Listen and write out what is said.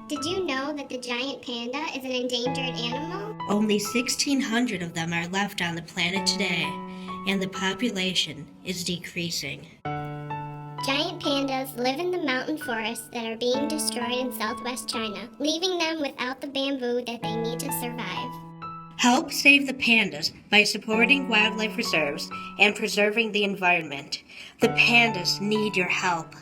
Did you know that the giant panda is an endangered animal? Only 1,600 of them are left on the planet today, and the population is decreasing. Giant pandas live in the mountain forests that are being destroyed in southwest China, leaving them without the bamboo that they need to survive. Help save the pandas by supporting wildlife reserves and preserving the environment. The pandas need your help.